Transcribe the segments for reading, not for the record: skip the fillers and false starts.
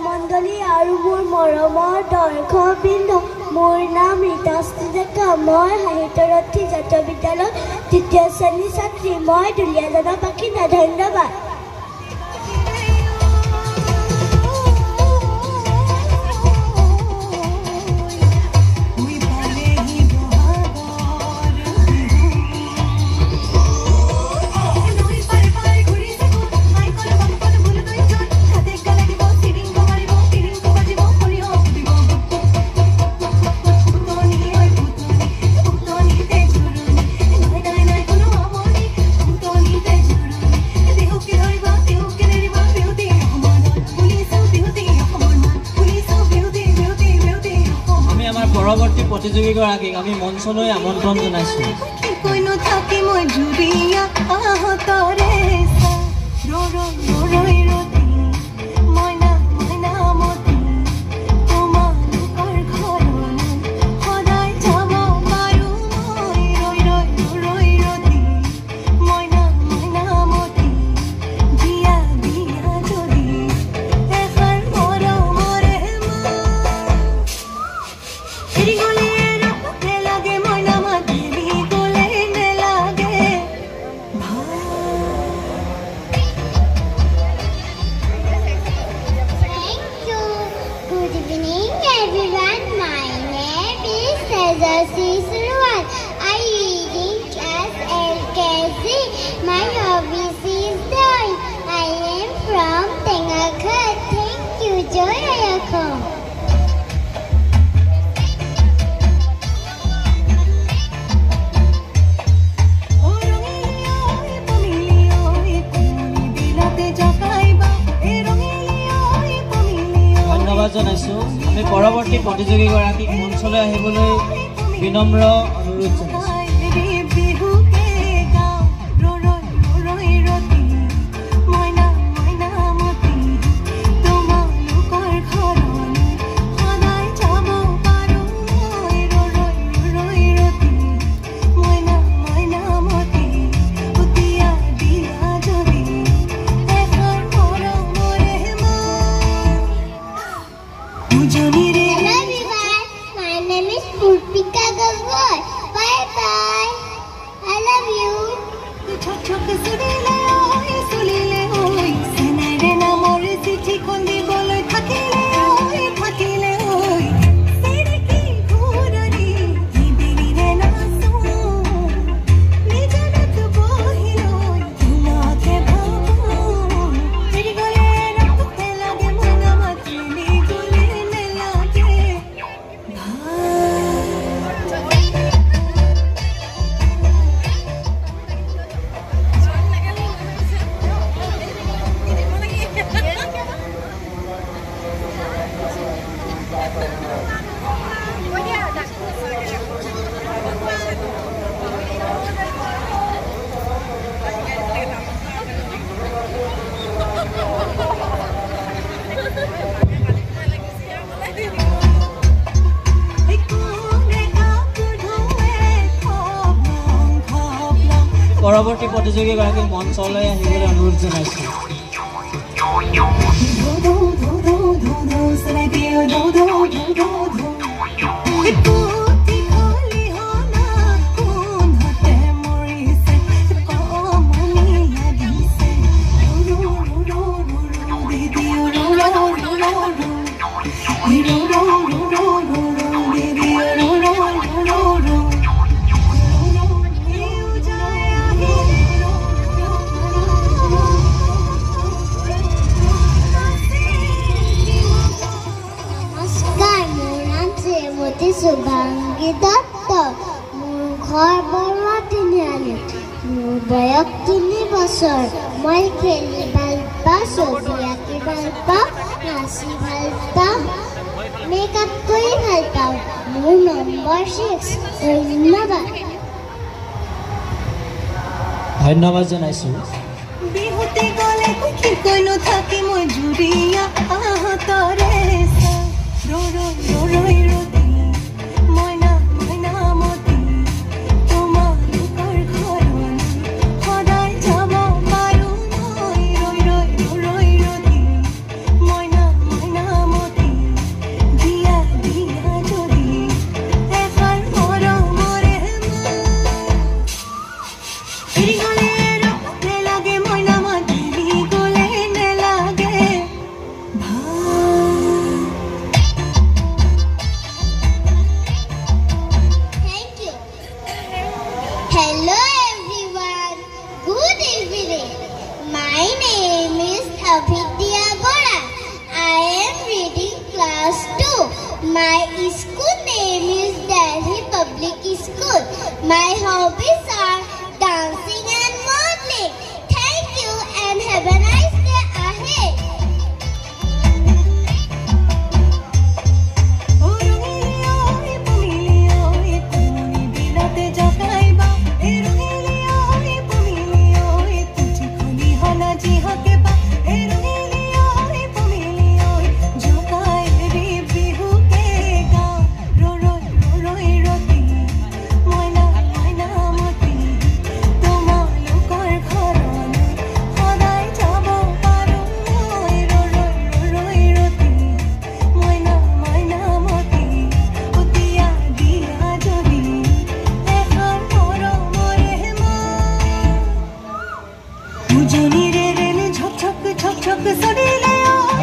মণ্ডলী আৰু মোৰ মৰমৰ দৰ্শকবৃন্দ, মোৰ নাম ৰীতাশ্ৰী ডেকা। মই সাহিত্যৰথী জাতীয় বিদ্যালয় ৩য় শ্ৰেণীৰ ছাত্ৰী। মই দুলীয়াজানৰ বাসিন্দা। ধন্যবাদ। পৰৱৰ্তী প্ৰতিযোগীগৰাকীক আমি মঞ্চলৈ আমন্ত্ৰণ জনাইছোঁ। My hobbies is drawing. I am from Tengahkut. Thank you, Joy Ayakon. ধন্যবাদ জনাইছোঁ। আমি পৰৱৰ্তী প্ৰতিযোগীগৰাকীক মঞ্চলৈ আহিবলৈ বিনম্ৰ অনুৰোধ জনাইছোঁ। পৰৱৰ্তী প্ৰতিযোগীগৰাকীক মঞ্চলৈ আহিবলৈ অনুৰোধ জনাইছোঁ। শুভাংগী দত্ত। মোৰ ঘৰ বৰুৱা তিনিআলিত। মোৰ বয়স 3 বছৰ। মই খেলি ভাল পাওঁ, ছবি আঁকি ভাল পাওঁ, নাচি ভাল পাওঁ, মেকআপ কৰি ভাল পাওঁ। মোৰ নম্বৰ 6। ধন্যবাদ। ধন্যবাদ জনাইছোঁ। বিহুতে গ'লে কৈ নাথাকি মই জুৰিয়া আহতৰে My school name is Delhi Public School. My hobbies are dancing and modeling. Thank you and have a nice day ahead.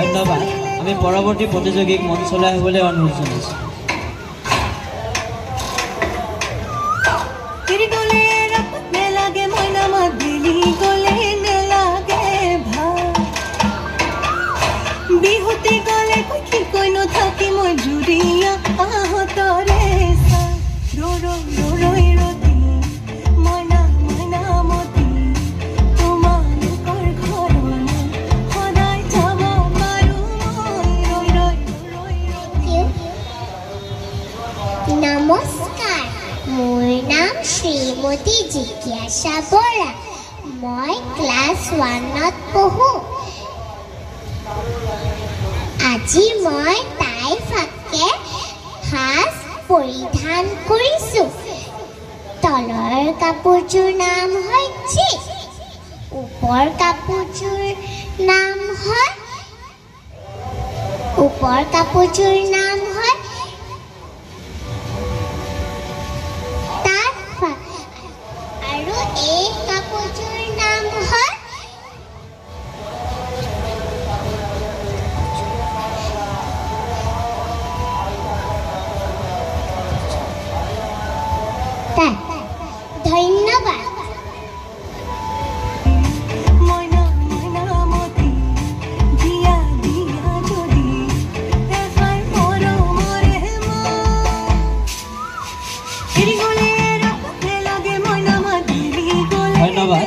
ধন্যবাদ। আমি পৰৱৰ্তী প্ৰতিযোগীক মঞ্চলৈ আহিবলৈ অনুৰোধ জনাইছোঁ। বিহুতি গলে কি কইনো থাকি মই জুৰিয়া আহতৰে ৰৈ ৰতি মইনা মইনা মতি তোমালোকৰ ঘৰলৈ সদায় যাব পাৰো ৰৈ নমস্কাৰ, মোৰ নাম শ্ৰীমতী জিজ্ঞাসা বৰা। মই ক্লাছ 1ত পঢ়ো। আজি মই তাই ফাকে সাজ পৰিধান কৰিছো। তলৰ কাপোৰযোৰ নাম হয় জিন্স, ওপৰ কাপোৰযোৰ নাম হয় তাঁত আৰু এই কাপোৰযোৰ নাম হয় ধন্যবাদ। ধন্যবাদ।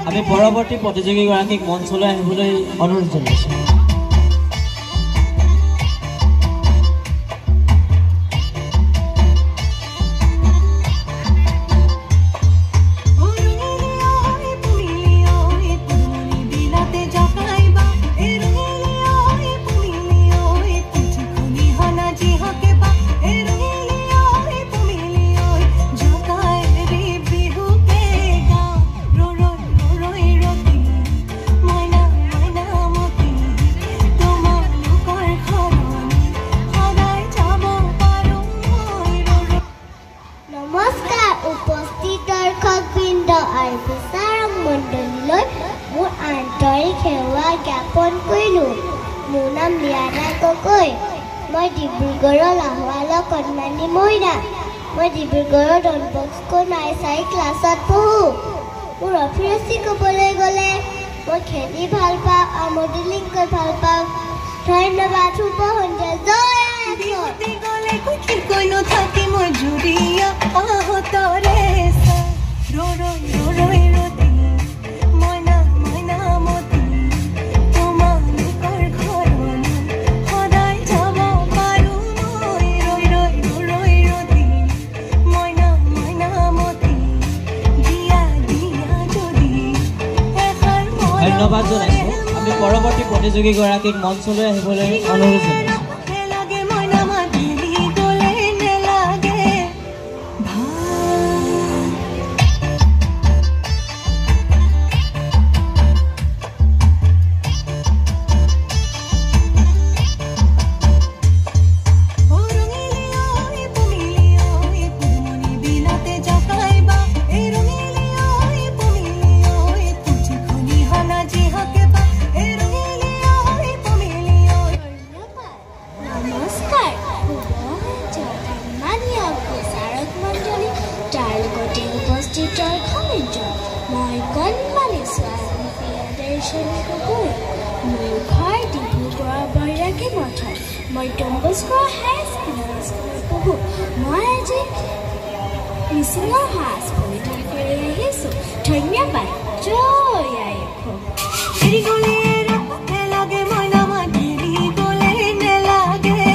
আমি পৰৱৰ্তী প্ৰতিযোগীগৰাকীক মঞ্চলৈ আহিবলৈ অনুৰোধ জনাইছোঁ। মোৰ আন্তৰিক সেৱা জ্ঞাপন কৰিলোঁ। মোৰ নাম লিয়ানা গগৈ। মই ডিব্ৰুগড়ৰ লাহোৱালৰ কণমানি মহিলা। মই ডিব্ৰুগড়ৰ ডন বস্কো নাৰ্চাৰী ক্লাছত পঢ়োঁ। মোৰ অভিৰুচি ক'বলৈ গ'লে মই খেলি ভাল পাওঁ আৰু মডেলিং কৰি ভাল পাওঁ। ধন্যবাদ। শুভ সন্ধ্যা। জয় ধন্যবাদ জনাইছোঁ। আমি পৰৱৰ্তী প্ৰতিযোগীগৰাকীক মঞ্চলৈ আহিবলৈ অনুৰোধ জনাইছোঁ। মই ডন বস্কো হাই স্কুলত পঢ়ো মই আজি মিচিঙৰ সাজ পৰিধান কৰি আহিছোঁ ধন্যবাদ জয় আই অসম এৰি গ'লে নেলাগে মইনা মাত এৰি গ'লে নেলাগে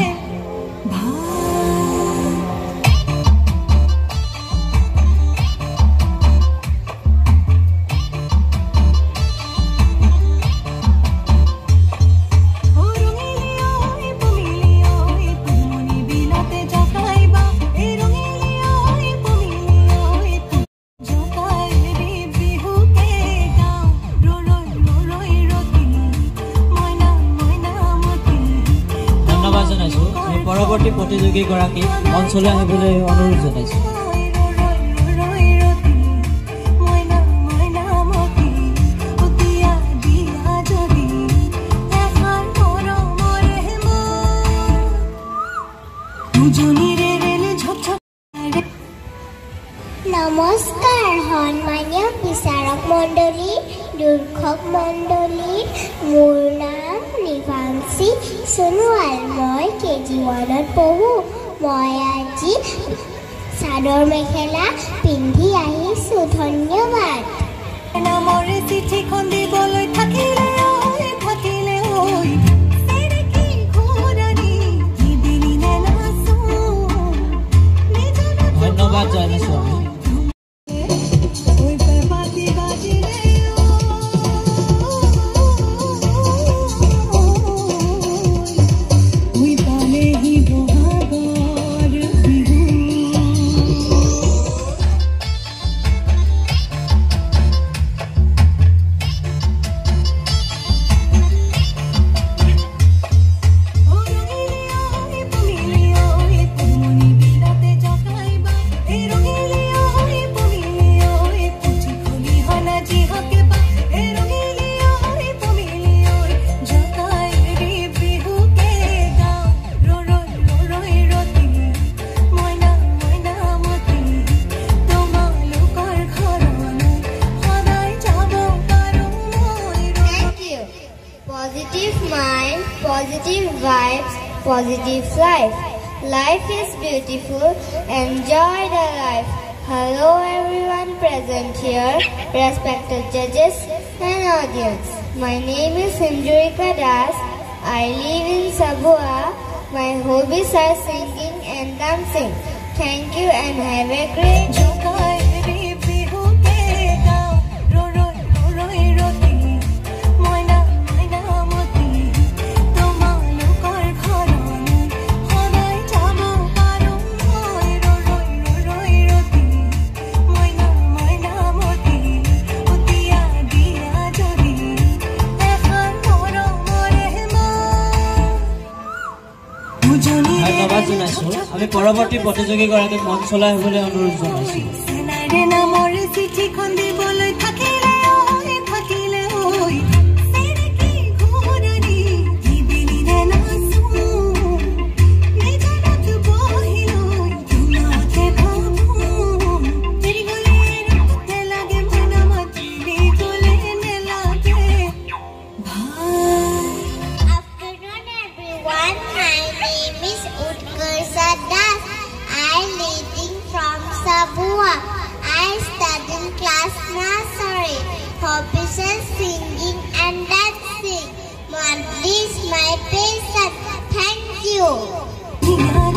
পৰৱৰ্তী প্ৰতিযোগীগৰাকী অঞ্চললৈ আহিবলৈ অনুৰোধ জনাইছোঁ নমস্কাৰ সন্মানীয় বিচাৰক মণ্ডলী দৰ্শক মণ্ডলী মোৰ নাম নিভাংশী সোণোৱাল মই KG1ত পঢ়ো মই আজি চাদৰ মেখেলা পিন্ধি আহিছোঁ ধন্যবাদ নামৰ চিঠিখন দিবলৈ থাকিলে ধন্যবাদ জনাইছোঁ Positive mind, positive vibes, positive life. Life is beautiful. Enjoy the life. Hello everyone present here, respected judges and audience. My name is Hinjurika Das. I live in Sabua. My hobbies are singing and dancing. Thank you and have a great day. ধন্যবাদ জনাইছোঁ আমি পৰৱৰ্তী প্ৰতিযোগীগৰাকীক মঞ্চলৈ আহিবলৈ অনুৰোধ জনাইছোঁ নামৰ চিঠিখন দিবলৈ থাকিলে I study in class nursery. Hobbies are singing and dancing. Monthly is my passion. Thank you.